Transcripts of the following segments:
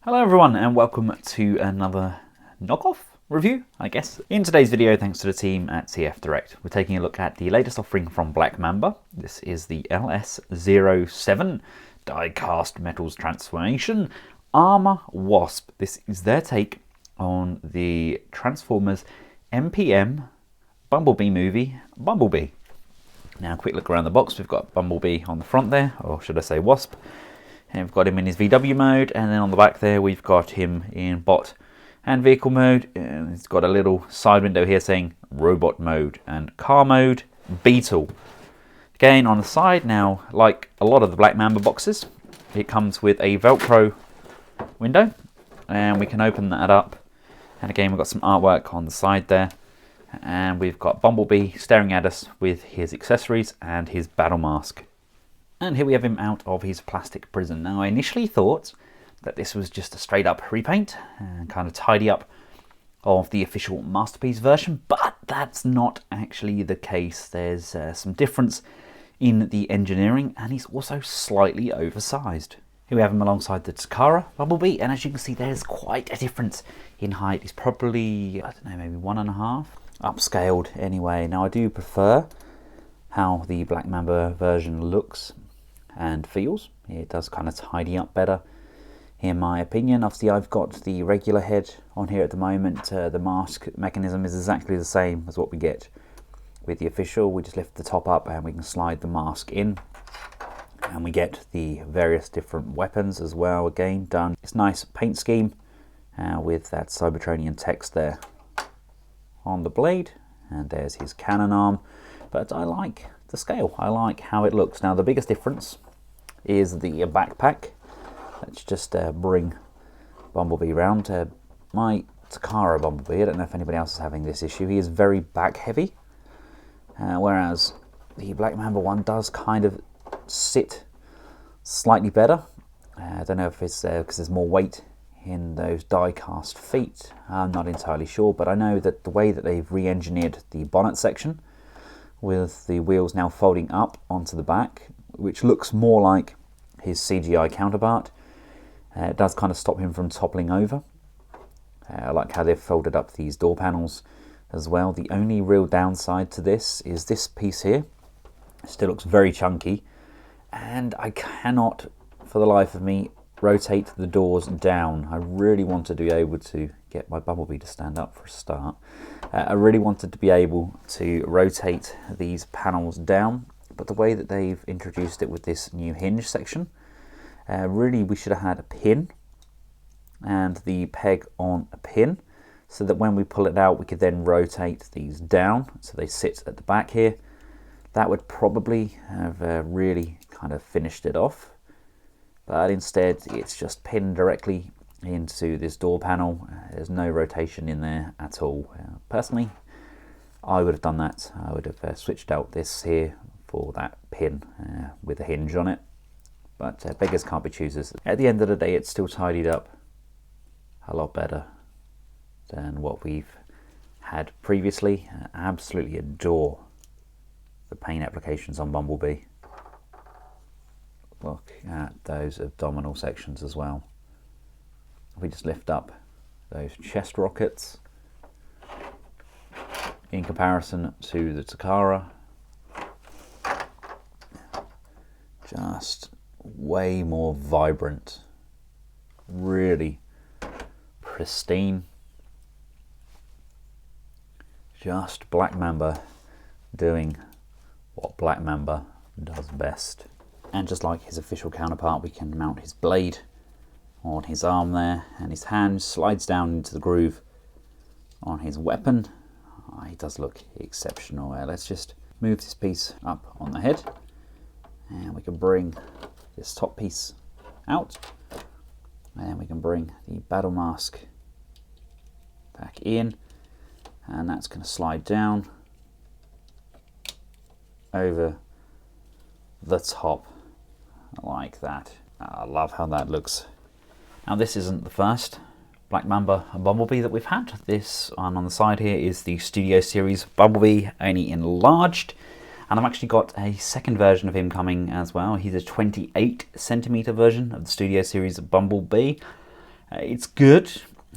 Hello everyone and welcome to another knockoff review, I guess. In today's video, thanks to the team at CF Direct, we're taking a look at the latest offering from Black Mamba. This is the LS-07 die-cast metals transformation ARMOUR WASP. This is their take on the Transformers MPM Bumblebee movie, Bumblebee. Now, a quick look around the box. We've got Bumblebee on the front there, or should I say Wasp. And we've got him in his VW mode, and then on the back there we've got him in bot and vehicle mode, and it's got a little side window here saying robot mode and car mode, Beetle. Again, on the side now, like a lot of the Black Mamba boxes, it comes with a Velcro window, and we can open that up. And again, we've got some artwork on the side there, and we've got Bumblebee staring at us with his accessories and his battle mask. And here we have him out of his plastic prison. Now, I initially thought that this was just a straight up repaint and kind of tidy up of the official Masterpiece version, but that's not actually the case. There's some difference in the engineering, and he's also slightly oversized. Here we have him alongside the Takara Bumblebee, and as you can see, there's quite a difference in height. He's probably, I don't know, maybe 1.5, upscaled anyway. Now, I do prefer how the Black Mamba version looks and feels. It does kind of tidy up better, in my opinion. Obviously, I've got the regular head on here at the moment. The mask mechanism is exactly the same as what we get with the official. We just lift the top up and we can slide the mask in, and we get the various different weapons as well, again done. It's nice paint scheme with that Cybertronian text there on the blade, and there's his cannon arm. But I like the scale, I like how it looks. Now, the biggest difference is the backpack. Let's just bring Bumblebee round. My Takara Bumblebee, I don't know if anybody else is having this issue, he is very back heavy, whereas the Black Mamba one does kind of sit slightly better. I don't know if it's because there's more weight in those die-cast feet. I'm not entirely sure, but I know that the way that they've re-engineered the bonnet section, with the wheels now folding up onto the back, which looks more like his CGI counterpart. It does kind of stop him from toppling over. I like how they've folded up these door panels as well. The only real downside to this is this piece here. It still looks very chunky, and I cannot, for the life of me, rotate the doors down. I really wanted to be able to get my Bumblebee to stand up for a start. I really wanted to be able to rotate these panels down, but the way that they've introduced it with this new hinge section, really we should have had a pin and the peg on a pin, so that when we pull it out we could then rotate these down so they sit at the back here. That would probably have really kind of finished it off, but instead it's just pinned directly into this door panel. There's no rotation in there at all. Personally, I would have done that. I would have switched out this here for that pin with a hinge on it, but beggars can't be choosers. At the end of the day, it's still tidied up a lot better than what we've had previously. I absolutely adore the paint applications on Bumblebee. Look at those abdominal sections as well. We just lift up those chest rockets in comparison to the Takara. Just way more vibrant, really pristine. Just Black Mamba doing what Black Mamba does best. And just like his official counterpart, we can mount his blade on his arm there, and his hand slides down into the groove on his weapon. He does look exceptional. Let's just move this piece up on the head, and we can bring this top piece out, and we can bring the battle mask back in, and that's going to slide down over the top like that. I love how that looks. Now, this isn't the first Black Mamba and Bumblebee that we've had. This one on the side here is the Studio Series Bumblebee, only enlarged. And I've actually got a second version of him coming as well. He's a 28cm version of the Studio Series Bumblebee. It's good.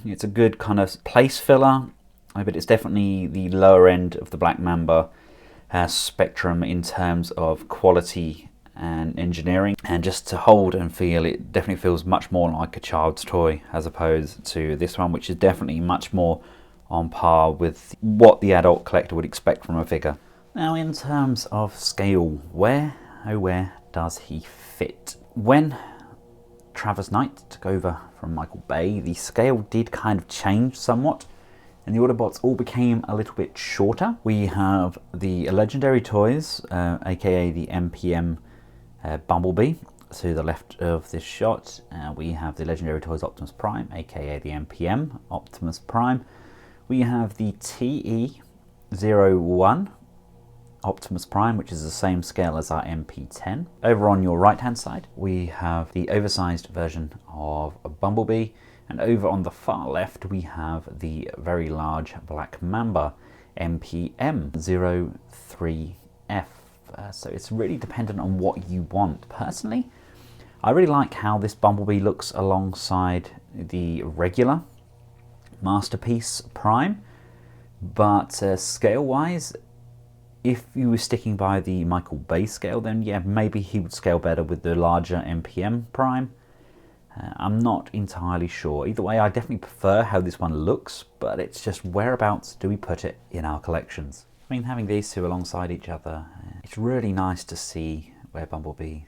It's a good kind of place filler, but it's definitely the lower end of the Black Mamba spectrum in terms of quality and engineering, and just to hold and feel, it definitely feels much more like a child's toy as opposed to this one, which is definitely much more on par with what the adult collector would expect from a figure. Now, in terms of scale, where does he fit? When Travis Knight took over from Michael Bay, the scale did kind of change somewhat, and the Autobots all became a little bit shorter. We have the legendary toys, aka the MPM Bumblebee, to the left of this shot. We have the legendary toys Optimus Prime, aka the MPM Optimus Prime. We have the TE-01 Optimus Prime, which is the same scale as our MP10. Over on your right hand side we have the oversized version of a Bumblebee, and over on the far left we have the very large Black Mamba MPM-03F. So it's really dependent on what you want. Personally, I really like how this Bumblebee looks alongside the regular Masterpiece Prime, but scale wise, if you were sticking by the Michael Bay scale, then yeah, maybe he would scale better with the larger MPM Prime. I'm not entirely sure. Either way, I definitely prefer how this one looks, but it's just whereabouts do we put it in our collections? I mean, having these two alongside each other, it's really nice to see where Bumblebee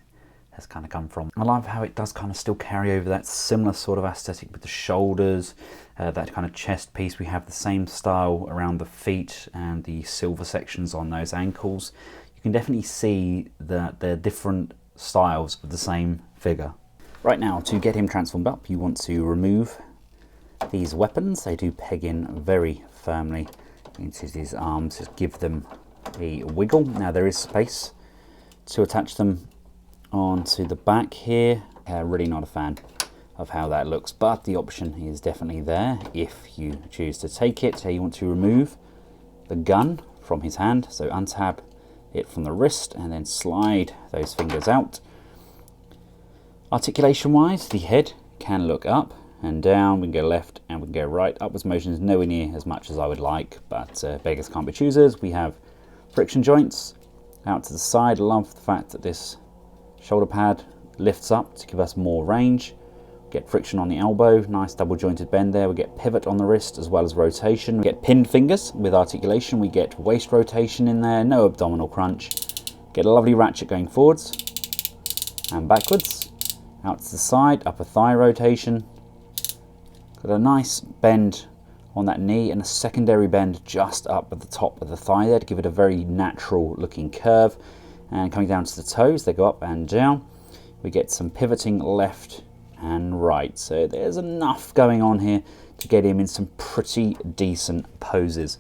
has kind of come from. I love how it does kind of still carry over that similar sort of aesthetic with the shoulders, that kind of chest piece. We have the same style around the feet and the silver sections on those ankles. You can definitely see that they're different styles of the same figure. Right now, to get him transformed up, you want to remove these weapons. They do peg in very firmly into these arms, just give them a wiggle. Now there is space to attach them onto the back here. Really not a fan of how that looks, but the option is definitely there if you choose to take it. You want to remove the gun from his hand, so untab it from the wrist and then slide those fingers out. Articulation wise, the head can look up and down. We can go left and we can go right. Upwards motion is nowhere near as much as I would like, but beggars can't be choosers. We have friction joints out to the side. I love the fact that this shoulder pad lifts up to give us more range. Get friction on the elbow, nice double jointed bend there. We get pivot on the wrist as well as rotation. We get pinned fingers with articulation. We get waist rotation in there, no abdominal crunch. Get a lovely ratchet going forwards and backwards. Out to the side, upper thigh rotation. Got a nice bend on that knee and a secondary bend just up at the top of the thigh there to give it a very natural looking curve. And coming down to the toes, they go up and down. We get some pivoting left and right. So there's enough going on here to get him in some pretty decent poses.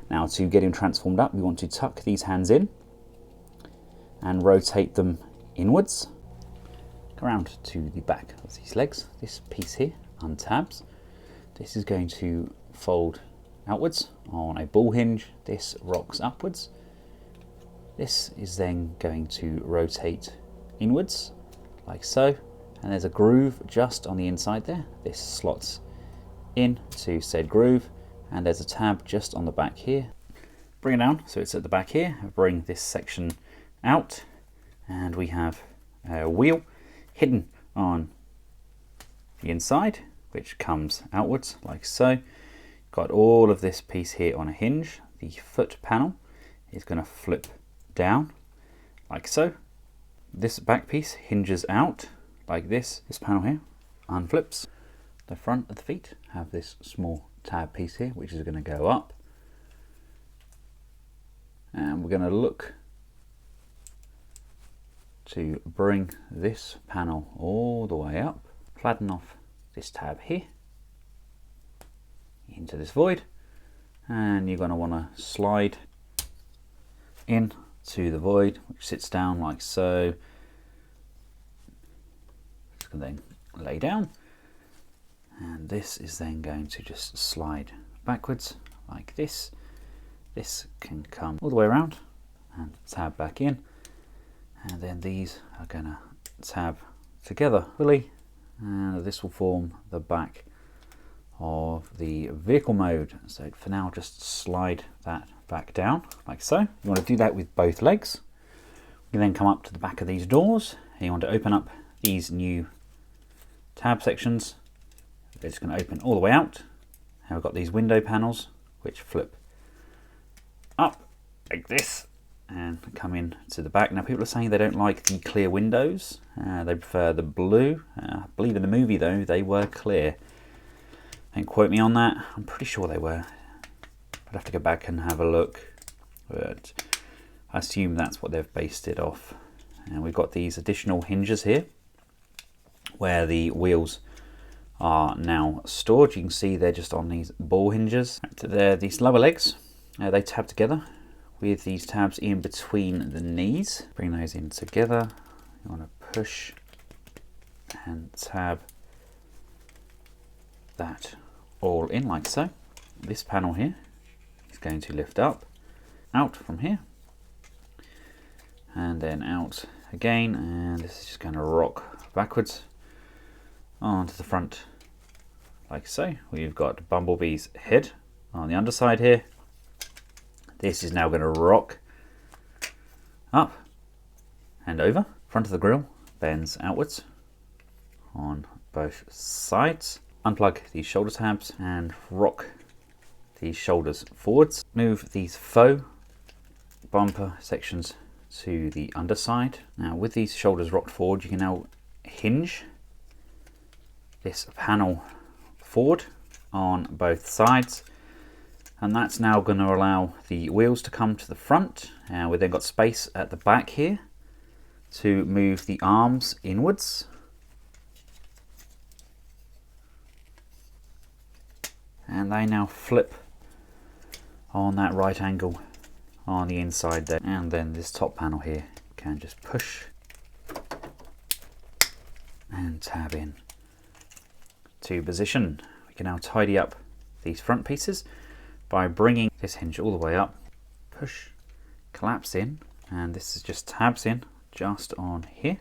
Now, to get him transformed up, we want to tuck these hands in and rotate them inwards. Go around to the back of these legs. This piece here untabs. This is going to fold outwards on a ball hinge. This rocks upwards. This is then going to rotate inwards like so, and there's a groove just on the inside there. This slots in to said groove, and there's a tab just on the back here. Bring it down so it's at the back here. Bring this section out, and we have a wheel hidden on the inside, which comes outwards like so. Got all of this piece here on a hinge. The foot panel is going to flip down like so. This back piece hinges out like this. This panel here unflips. The front of the feet have this small tab piece here, which is going to go up, and we're going to look to bring this panel all the way up, flatten off this tab here into this void, and you're going to want to slide in to the void, which sits down like so. Just going to then lay down, and this is then going to just slide backwards like this. This can come all the way around and tab back in, and then these are going to tab together fully, and this will form the back of the vehicle mode. So for now, just slide that back down like so. You want to do that with both legs. You then come up to the back of these doors and you want to open up these new tab sections. They're just going to open all the way out. And we've got these window panels which flip up like this and come in to the back. Now people are saying they don't like the clear windows, they prefer the blue. I believe in the movie though they were clear. Don't quote me on that, I'm pretty sure they were. I'd have to go back and have a look, but I assume that's what they've based it off. And we've got these additional hinges here where the wheels are now stored. You can see they're just on these ball hinges. These lower legs, they tab together with these tabs in between the knees. Bring those in together. You want to push and tab that all in like so. This panel here is going to lift up, out from here, and then out again, and this is just going to rock backwards onto the front like so. We've got Bumblebee's head on the underside here. This is now going to rock up and over. Front of the grille bends outwards on both sides. Unplug these shoulder tabs and rock these shoulders forwards. Move these faux bumper sections to the underside. Now with these shoulders rocked forward, you can now hinge this panel forward on both sides, and that's now going to allow the wheels to come to the front. And we've then got space at the back here to move the arms inwards. And they now flip on that right angle on the inside there. And then this top panel here can just push and tab in to position. We can now tidy up these front pieces by bringing this hinge all the way up, push, collapse in, and this is just tabs in just on here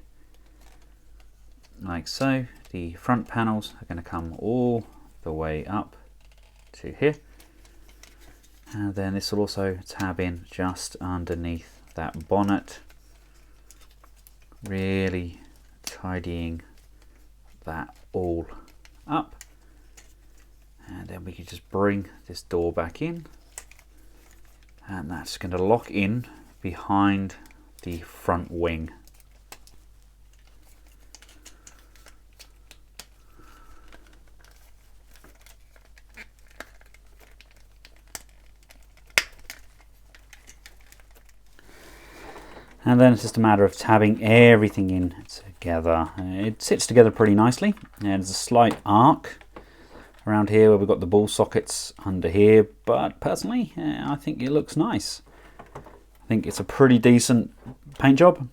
like so. The front panels are going to come all the way up to here, and then this will also tab in just underneath that bonnet, really tidying that all up. And then we can just bring this door back in, and that's going to lock in behind the front wing. And then it's just a matter of tabbing everything in together. It sits together pretty nicely. There's a slight arc around here where we've got the ball sockets under here, but personally I think it looks nice. I think it's a pretty decent paint job.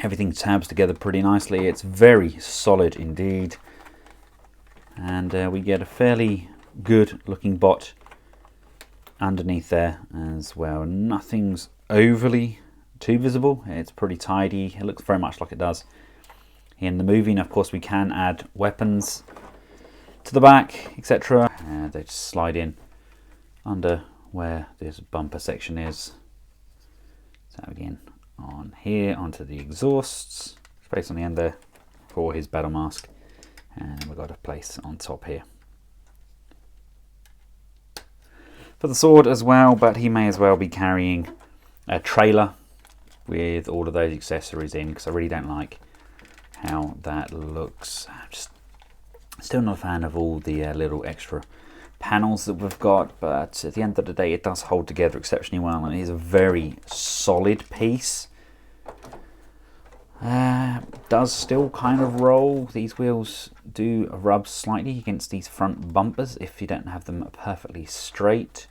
Everything tabs together pretty nicely. It's very solid indeed, and we get a fairly good looking bot underneath there as well. Nothing's overly too visible. It's pretty tidy. It looks very much like it does in the movie. And of course we can add weapons to the back, etc. They just slide in under where this bumper section is. So again on here onto the exhausts, space on the end there for his battle mask, and we've got a place on top here for the sword as well, but he may as well be carrying a trailer with all of those accessories in, because I really don't like how that looks. I'm just still not a fan of all the little extra panels that we've got, but at the end of the day it does hold together exceptionally well, and it is a very solid piece. Does still kind of roll. These wheels do rub slightly against these front bumpers if you don't have them perfectly straight.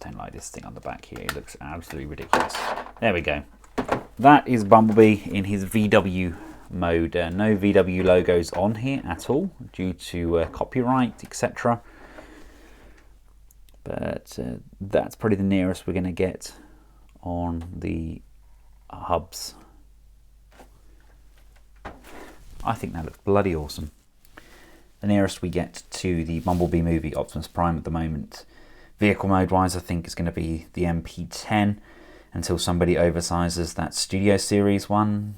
Don't like this thing on the back here. It looks absolutely ridiculous. There we go. That is Bumblebee in his VW mode. No VW logos on here at all due to copyright, etc. But that's probably the nearest we're going to get on the hubs. I think that looks bloody awesome. The nearest we get to the Bumblebee movie Optimus Prime at the moment, vehicle mode wise, I think is going to be the MP10 until somebody oversizes that Studio Series one.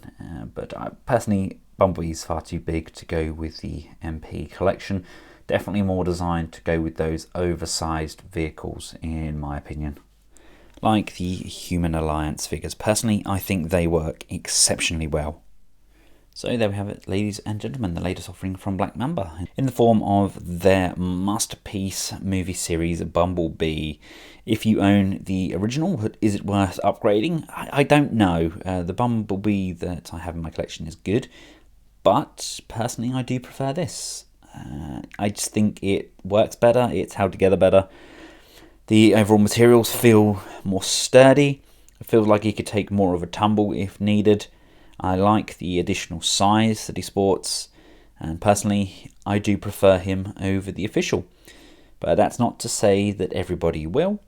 But personally, Bumblebee's far too big to go with the MP collection. Definitely more designed to go with those oversized vehicles, in my opinion. Like the Human Alliance figures, personally, I think they work exceptionally well. So there we have it, ladies and gentlemen, the latest offering from Black Mamba in the form of their masterpiece movie series Bumblebee. If you own the original, is it worth upgrading? I don't know. The Bumblebee that I have in my collection is good, but personally I do prefer this. I just think it works better, it's held together better. The overall materials feel more sturdy. It feels like he could take more of a tumble if needed. I like the additional size that he sports, and personally I do prefer him over the official. But that's not to say that everybody will.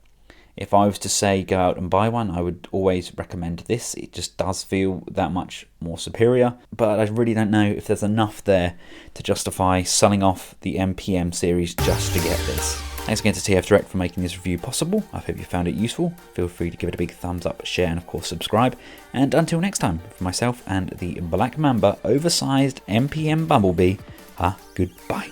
If I was to say go out and buy one, I would always recommend this. It just does feel that much more superior, but I really don't know if there's enough there to justify selling off the MPM series just to get this. Thanks again to TF Direct for making this review possible. I hope you found it useful. Feel free to give it a big thumbs up, share, and of course subscribe. And until next time, for myself and the Black Mamba oversized MPM Bumblebee, goodbye.